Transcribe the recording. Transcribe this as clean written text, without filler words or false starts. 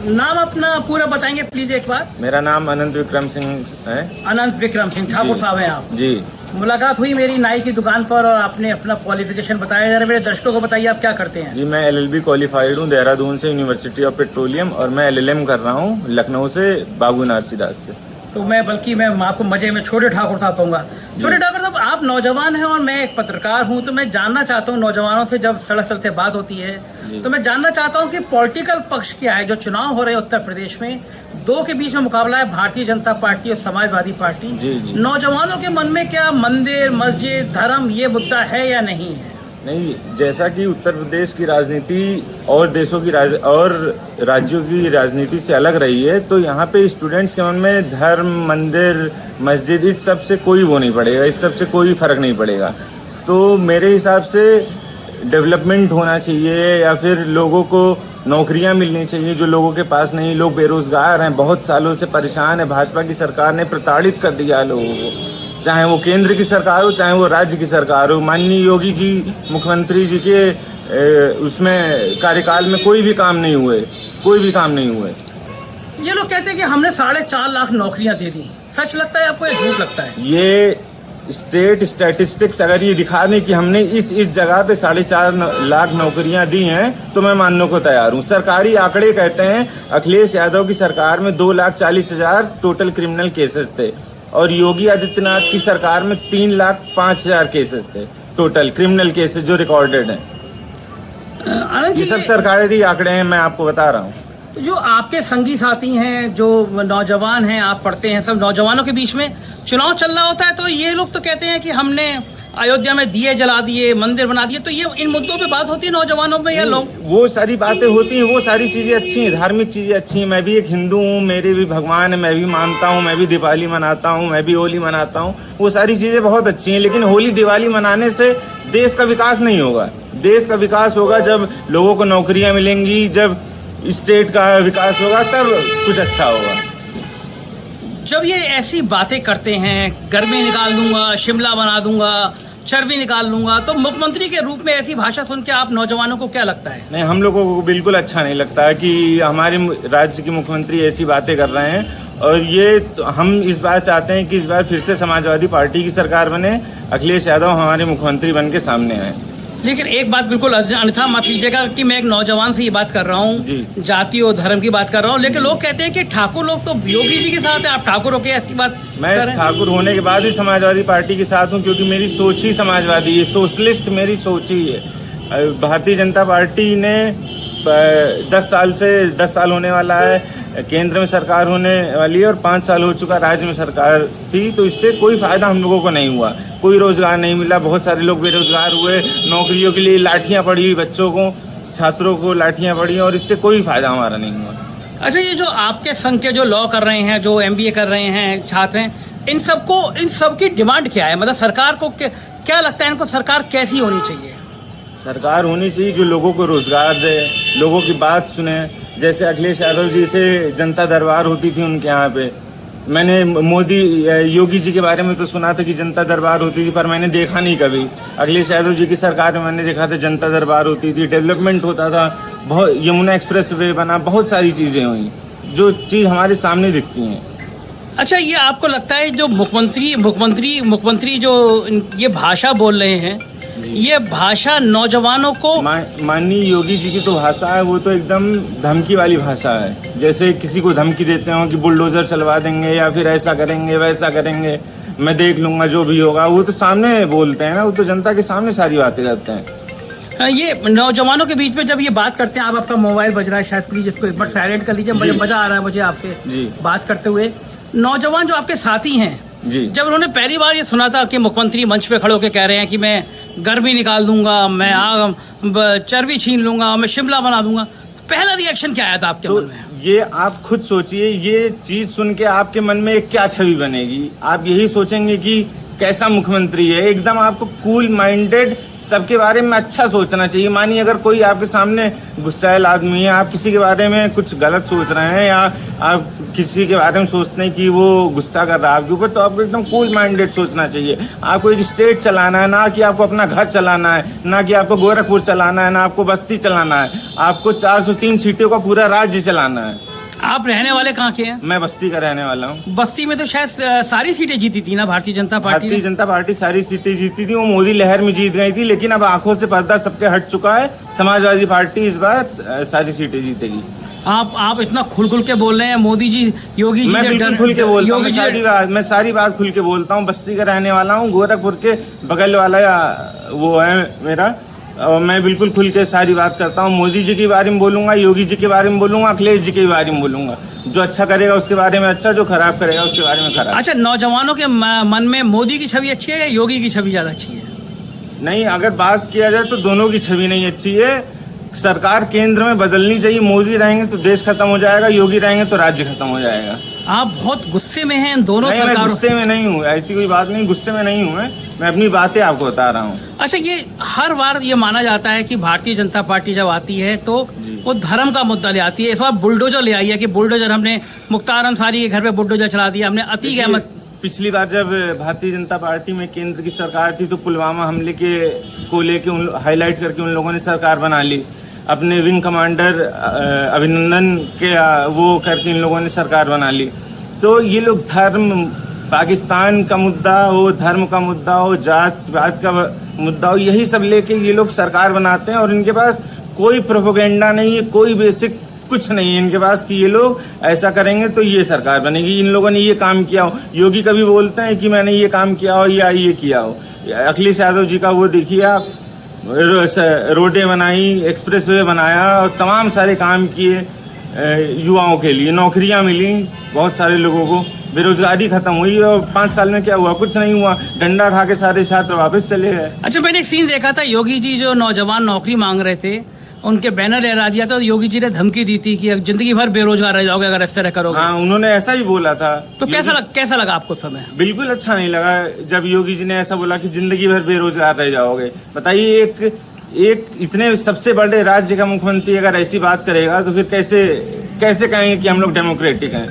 नाम अपना पूरा बताएंगे प्लीज एक बार। मेरा नाम अनंत विक्रम सिंह है। अनंत विक्रम सिंह ठाकुर साहब हैं आप जी। मुलाकात हुई मेरी नाई की दुकान पर और आपने अपना क्वालिफिकेशन बताया। जरा मेरे दर्शकों को बताइए आप क्या करते हैं। जी, मैं LLB क्वालिफाइड हूँ देहरादून से, यूनिवर्सिटी ऑफ पेट्रोलियम, और मैं LLM कर रहा हूँ लखनऊ से, बाबू नारसीदास से। तो मैं आपको मजे में छोटे ठाकुर साहब कहूँगा। छोटे ठाकुर साहब, आप नौजवान हैं और मैं एक पत्रकार हूँ, तो मैं जानना चाहता हूँ, नौजवानों से जब सड़क चलते बात होती है तो मैं जानना चाहता हूँ कि पॉलिटिकल पक्ष क्या है। जो चुनाव हो रहे हैं उत्तर प्रदेश में, दो के बीच में मुकाबला है, भारतीय जनता पार्टी और समाजवादी पार्टी। नौजवानों के मन में क्या मंदिर, मस्जिद, धर्म ये मुद्दा है या नहीं है? नहीं, जैसा कि उत्तर प्रदेश की राजनीति और देशों की और राज्यों की राजनीति से अलग रही है, तो यहाँ पे स्टूडेंट्स के मन में धर्म, मंदिर, मस्जिद, इस सब से कोई वो नहीं पड़ेगा, इस सब से कोई फर्क नहीं पड़ेगा। तो मेरे हिसाब से डेवलपमेंट होना चाहिए या फिर लोगों को नौकरियां मिलनी चाहिए जो लोगों के पास नहीं। लोग बेरोजगार हैं, बहुत सालों से परेशान है। भाजपा की सरकार ने प्रताड़ित कर दिया लोगों को, चाहे वो केंद्र की सरकार हो चाहे वो राज्य की सरकार हो। माननीय योगी जी मुख्यमंत्री जी के उसमें कार्यकाल में कोई भी काम नहीं हुए। ये लोग कहते हैं कि हमने 4.5 लाख नौकरियां दे दी। सच लगता है आपको या झूठ लगता है? ये स्टेट स्टैटिस्टिक्स अगर ये दिखा दें कि हमने इस जगह पे 4.5 लाख नौकरियां दी हैं तो मैं मानने को तैयार हूँ। सरकारी आंकड़े कहते हैं अखिलेश यादव की सरकार में 2,40,000 टोटल क्रिमिनल केसेस थे और योगी आदित्यनाथ की सरकार में 3,05,000 केसेस थे टोटल क्रिमिनल केसेस जो रिकॉर्डेड हैं। ये सब सरकारी आंकड़े हैं, मैं आपको बता रहा हूँ। तो जो आपके संगी साथी हैं, जो नौजवान हैं, आप पढ़ते हैं, सब नौजवानों के बीच में चुनाव चल रहा होता है तो ये लोग तो कहते हैं कि हमने अयोध्या में दिए जला दिए, मंदिर बना दिए। तो ये इन मुद्दों पे बात होती है नौजवानों में या लोग? वो सारी बातें होती हैं, वो सारी चीजें अच्छी हैं, धार्मिक चीजें अच्छी हैं। मैं भी एक हिंदू हूँ, मेरे भी भगवान है, मैं भी मानता हूँ, मैं भी दिवाली मनाता हूँ, मैं भी होली मनाता हूँ। वो सारी चीजें बहुत अच्छी हैं, लेकिन होली दिवाली मनाने से देश का विकास नहीं होगा। देश का विकास होगा जब लोगों को नौकरियां मिलेंगी, जब स्टेट का विकास होगा, तब कुछ अच्छा होगा। जब ये ऐसी बातें करते हैं, गर्मी निकाल दूंगा, शिमला बना दूंगा, चर्बी निकाल लूंगा, तो मुख्यमंत्री के रूप में ऐसी भाषा सुन के आप नौजवानों को क्या लगता है? नहीं, हम लोगों को बिल्कुल अच्छा नहीं लगता है कि हमारे राज्य के मुख्यमंत्री ऐसी बातें कर रहे हैं। और ये तो हम इस बार चाहते हैं कि इस बार फिर से समाजवादी पार्टी की सरकार बने, अखिलेश यादव हमारे मुख्यमंत्री बन के सामने आए। लेकिन एक बात बिल्कुल अन्यथा मत लीजिएगा कि मैं एक नौजवान से ये बात कर रहा हूँ, जाति और धर्म की बात कर रहा हूँ, लेकिन लोग कहते हैं कि ठाकुर लोग तो योगी जी के साथ है, आप ठाकुर हो के ऐसी बात? मैं ठाकुर होने के बाद ही समाजवादी पार्टी के साथ हूँ, क्योंकि मेरी सोच ही समाजवादी है, सोशलिस्ट मेरी सोच ही है। भारतीय जनता पार्टी ने 10 साल होने वाला है, केंद्र में सरकार होने वाली है और 5 साल हो चुका राज्य में सरकार थी, तो इससे कोई फायदा हम लोगों को नहीं हुआ, कोई रोजगार नहीं मिला, बहुत सारे लोग बेरोजगार हुए, नौकरियों के लिए लाठियां पड़ी, बच्चों को, छात्रों को लाठियां पड़ी और इससे कोई फायदा हमारा नहीं हुआ। अच्छा, ये जो आपके संघ के जो लॉ कर रहे हैं, जो MBA कर रहे हैं छात्र हैं, इन सब की डिमांड क्या है? मतलब सरकार को क्या लगता है, इनको सरकार कैसी होनी चाहिए? सरकार होनी चाहिए जो लोगों को रोजगार दे, लोगों की बात सुने। जैसे अखिलेश यादव जी थे, जनता दरबार होती थी उनके यहाँ पे। मैंने योगी जी के बारे में तो सुना था कि जनता दरबार होती थी, पर मैंने देखा नहीं कभी। अखिलेश यादव जी की सरकार में मैंने देखा था जनता दरबार होती थी, डेवलपमेंट होता था, बहुत यमुना एक्सप्रेस वे बना, बहुत सारी चीजें हुई जो चीज हमारे सामने दिखती हैं। अच्छा, ये आपको लगता है जो मुख्यमंत्री जो ये भाषा बोल रहे हैं, ये भाषा नौजवानों को? माननीय योगी जी की तो भाषा है, वो तो एकदम धमकी वाली भाषा है। जैसे किसी को धमकी देते हो कि बुलडोजर चलवा देंगे या फिर ऐसा करेंगे वैसा करेंगे, मैं देख लूंगा जो भी होगा। वो तो सामने बोलते हैं ना, वो तो जनता के सामने सारी बातें करते हैं। ये नौजवानों के बीच में जब ये बात करते हैं, आप आपका मोबाइल बज रहा है शायद, प्लीज इसको एक बार साइलेंट कर लीजिए, मुझे मजा आ रहा है मुझे आपसे बात करते हुए। नौजवान जो आपके साथी हैं, जब उन्होंने पहली बार ये सुना था कि मुख्यमंत्री मंच पे खड़े होकर कह रहे हैं कि मैं गर्मी निकाल दूंगा, मैं चर्बी छीन लूंगा, मैं शिमला बना दूंगा, तो पहला रिएक्शन क्या आया था आपके मन में? ये आप खुद सोचिए, ये चीज सुन के आपके मन में क्या छवि बनेगी? आप यही सोचेंगे कि कैसा मुख्यमंत्री है, एकदम आपको कूल माइंडेड, सबके बारे में अच्छा सोचना चाहिए। मानिए अगर कोई आपके सामने गुस्सैल आदमी है, आप किसी के बारे में कुछ गलत सोच रहे हैं या आप किसी के बारे में सोचते हैं कि वो गुस्सा कर रहा है आपके ऊपर, तो आपको एकदम कूल माइंडेड सोचना चाहिए। आपको एक स्टेट चलाना है, ना कि आपको अपना घर चलाना है, ना कि आपको गोरखपुर चलाना है, ना आपको बस्ती चलाना है, आपको 403 सीटों का पूरा राज्य चलाना है। आप रहने वाले कहाँ के हैं? मैं बस्ती का रहने वाला हूँ। बस्ती में तो शायद सारी सीटें जीती थी ना भारतीय जनता पार्टी भारतीय जनता पार्टी सारी सीटें जीती थी, वो मोदी लहर में जीत गई थी, लेकिन अब आंखों से पर्दा सबके हट चुका है। समाजवादी पार्टी इस बार सारी सीटें जीतेगी। आप इतना खुल के बोल रहे हैं, मोदी जी योगी जी मैं से बिल्कुल खुल के बोलता हूँ, मैं सारी बात खुल के बोलता हूँ। बस्ती का रहने वाला हूँ, गोरखपुर के बगल वाला वो है मेरा, और मैं बिल्कुल खुल के सारी बात करता हूँ। मोदी जी के बारे में बोलूंगा, योगी जी के बारे में बोलूंगा, अखिलेश जी के बारे में बोलूंगा। जो अच्छा करेगा उसके बारे में अच्छा, जो खराब करेगा उसके बारे में खराब। अच्छा, नौजवानों के मन में मोदी की छवि अच्छी है या योगी की छवि ज्यादा अच्छी है? नहीं, अगर बात किया जाए तो दोनों की छवि नहीं अच्छी है। सरकार केंद्र में बदलनी चाहिए। मोदी रहेंगे तो देश खत्म हो जाएगा, योगी रहेंगे तो राज्य खत्म हो जाएगा। आप बहुत गुस्से में हैं इन दोनों सरकारों? मैं गुस्से में नहीं हूँ, ऐसी कोई बात नहीं, गुस्से में नहीं हूँ। मैं अपनी बातें आपको बता रहा हूँ। अच्छा, ये हर बार ये माना जाता है कि भारतीय जनता पार्टी जब आती है तो वो धर्म का मुद्दा ले आती है। इस बार बुलडोजर ले आई है कि बुलडोजर, हमने मुख्तार अंसारी के घर पे बुलडोजर चला दिया, हमने अतीक अहमद। पिछली बार जब भारतीय जनता पार्टी में केंद्र की सरकार थी तो पुलवामा हमले को लेके हाईलाइट करके उन लोगों ने सरकार बना ली। अपने विंग कमांडर अभिनंदन के वो करके इन लोगों ने सरकार बना ली। तो ये लोग धर्म, पाकिस्तान का मुद्दा हो, धर्म का मुद्दा हो, जात पात का मुद्दा हो, यही सब लेके ये लोग सरकार बनाते हैं। और इनके पास कोई प्रोपेगेंडा नहीं है, कोई बेसिक कुछ नहीं है इनके पास कि ये लोग ऐसा करेंगे तो ये सरकार बनेगी, इन लोगों ने ये काम किया हो। योगी कभी बोलते हैं कि मैंने ये काम किया हो या ये किया हो। अखिलेश यादव जी का वो देखिए आप, रोडें बनाई, एक्सप्रेसवे बनाया और तमाम सारे काम किए। युवाओं के लिए नौकरियां मिली, बहुत सारे लोगों को बेरोजगारी खत्म हुई। और 5 साल में क्या हुआ? कुछ नहीं हुआ। डंडा खा के सारे छात्र वापस चले गए। अच्छा, मैंने एक सीन देखा था, योगी जी जो नौजवान नौकरी मांग रहे थे, उनके बैनर लहरा दिया था, तो योगी जी ने धमकी दी थी कि अब जिंदगी भर बेरोजगार रह जाओगे अगर इस तरह करोगे। हाँ, उन्होंने ऐसा ही बोला था। तो कैसा लगा आपको समय? बिल्कुल अच्छा नहीं लगा जब योगी जी ने ऐसा बोला कि जिंदगी भर बेरोजगार रह जाओगे। बताइए, एक इतने सबसे बड़े राज्य का मुख्यमंत्री अगर ऐसी बात करेगा तो फिर कैसे कहेंगे कि हम लोग डेमोक्रेटिक हैं?